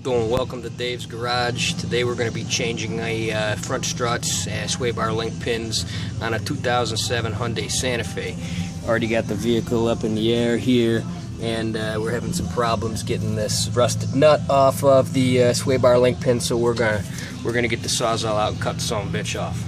Doing, welcome to Dave's Garage. Today we're going to be changing a front struts, sway bar link pins on a 2007 Hyundai Santa Fe. Already got the vehicle up in the air here, and we're having some problems getting this rusted nut off of the sway bar link pin, so we're gonna get the Sawzall out and cut the son of a bitch off.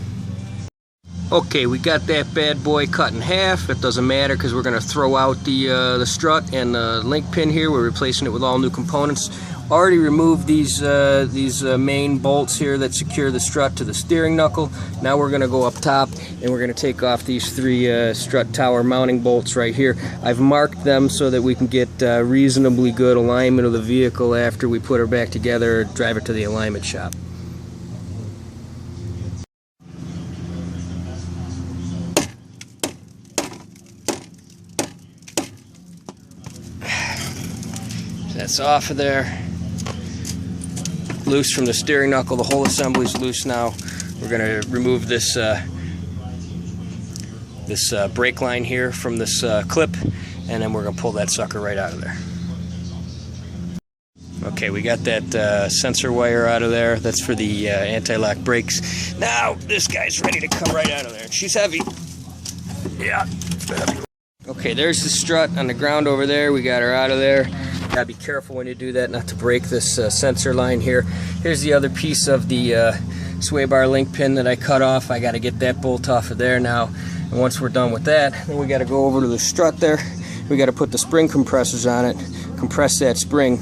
Okay, we got that bad boy cut in half. It doesn't matter because we're gonna throw out the strut and the link pin here. We're replacing it with all new components. Already removed these main bolts here that secure the strut to the steering knuckle. Now we're gonna go up top and we're gonna take off these three strut tower mounting bolts right here. I've marked them so that we can get reasonably good alignment of the vehicle after we put her back together, drive it to the alignment shop. That's off of there. Loose from the steering knuckle. The whole assembly's loose now. We're going to remove this brake line here from this clip, and then we're going to pull that sucker right out of there. Okay, we got that sensor wire out of there. That's for the anti-lock brakes. Now this guy's ready to come right out of there. She's heavy. Yeah, heavy. Okay, there's the strut on the ground over there. We got her out of there. Gotta be careful when you do that not to break this sensor line here. Here's the other piece of the sway bar link pin that I cut off. I gotta get that bolt off of there now. And once we're done with that, then we gotta go over to the strut there. We gotta put the spring compressors on it, compress that spring,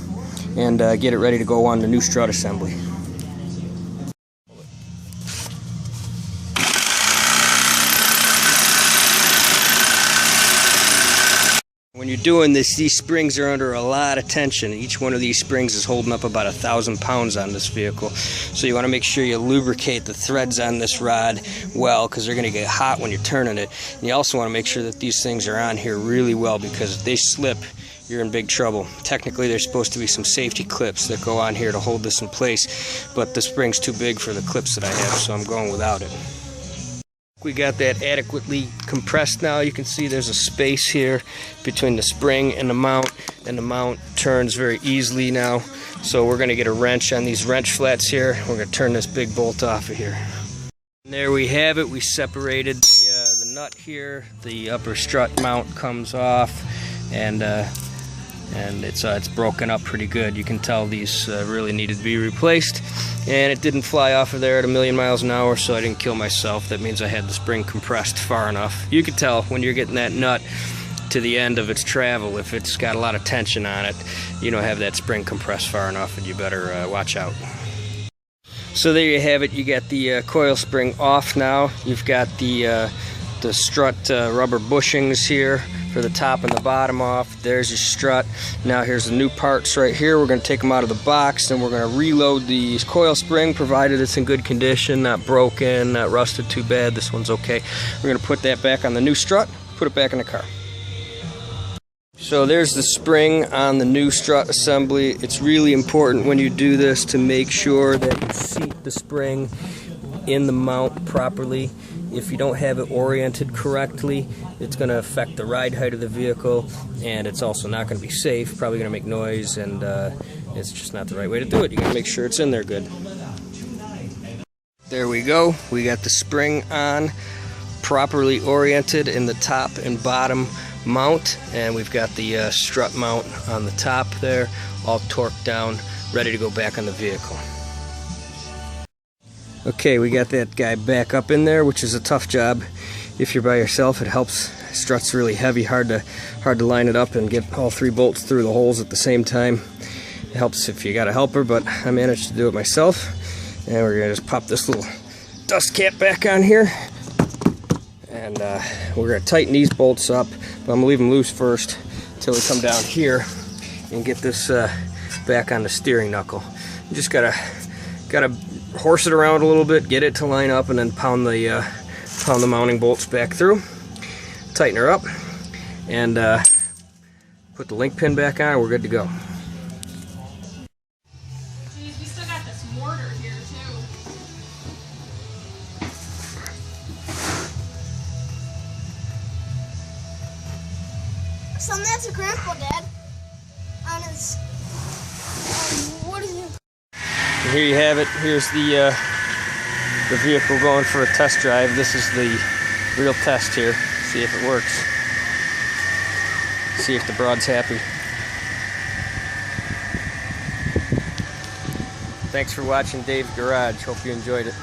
and get it ready to go on the new strut assembly. When you're doing this, these springs are under a lot of tension. Each one of these springs is holding up about 1,000 pounds on this vehicle. So you want to make sure you lubricate the threads on this rod well, because they're going to get hot when you're turning it. And you also want to make sure that these things are on here really well, because if they slip, you're in big trouble. Technically, there's supposed to be some safety clips that go on here to hold this in place, but the spring's too big for the clips that I have, so I'm going without it. We got that adequately compressed now. You can see there's a space here between the spring and the mount turns very easily now. So we're going to get a wrench on these wrench flats here. We're going to turn this big bolt off of here. And there we have it. We separated the nut here. The upper strut mount comes off, and it's broken up pretty good. You can tell these really needed to be replaced. And it didn't fly off of there at 1,000,000 miles an hour, so I didn't kill myself. That means I had the spring compressed far enough. You can tell when you're getting that nut to the end of its travel, if it's got a lot of tension on it, you don't have that spring compressed far enough, and you better watch out. So there you have it. You got the coil spring off now. You've got the strut rubber bushings here for the top and the bottom off. There's your strut. Now here's the new parts right here. We're going to take them out of the box, and we're going to reload the coil spring, provided it's in good condition, not broken, not rusted too bad. This one's okay. We're going to put that back on the new strut, put it back in the car. So there's the spring on the new strut assembly. It's really important when you do this to make sure that you seat the spring in the mount properly. If you don't have it oriented correctly, it's going to affect the ride height of the vehicle, and it's also not going to be safe, probably going to make noise, and it's just not the right way to do it. You got to make sure it's in there good. There we go. We got the spring on, properly oriented in the top and bottom mount, and we've got the strut mount on the top there, all torqued down, ready to go back on the vehicle. Okay, we got that guy back up in there, which is a tough job. If you're by yourself, it helps. Strut's really heavy, hard to line it up and get all three bolts through the holes at the same time. It helps if you got a helper, but I managed to do it myself. And we're gonna just pop this little dust cap back on here, and we're gonna tighten these bolts up. But I'm gonna leave them loose first until we come down here and get this back on the steering knuckle. You just gotta horse it around a little bit, get it to line up, and then pound the mounting bolts back through. Tighten her up, and put the link pin back on. We're good to go. Geez, we still got this mortar here too. So that's a grandpa, Dad, on his Here you have it. Here's the vehicle going for a test drive. This is the real test here. See if it works. See if the broad's happy. Thanks for watching Dave's Garage. Hope you enjoyed it.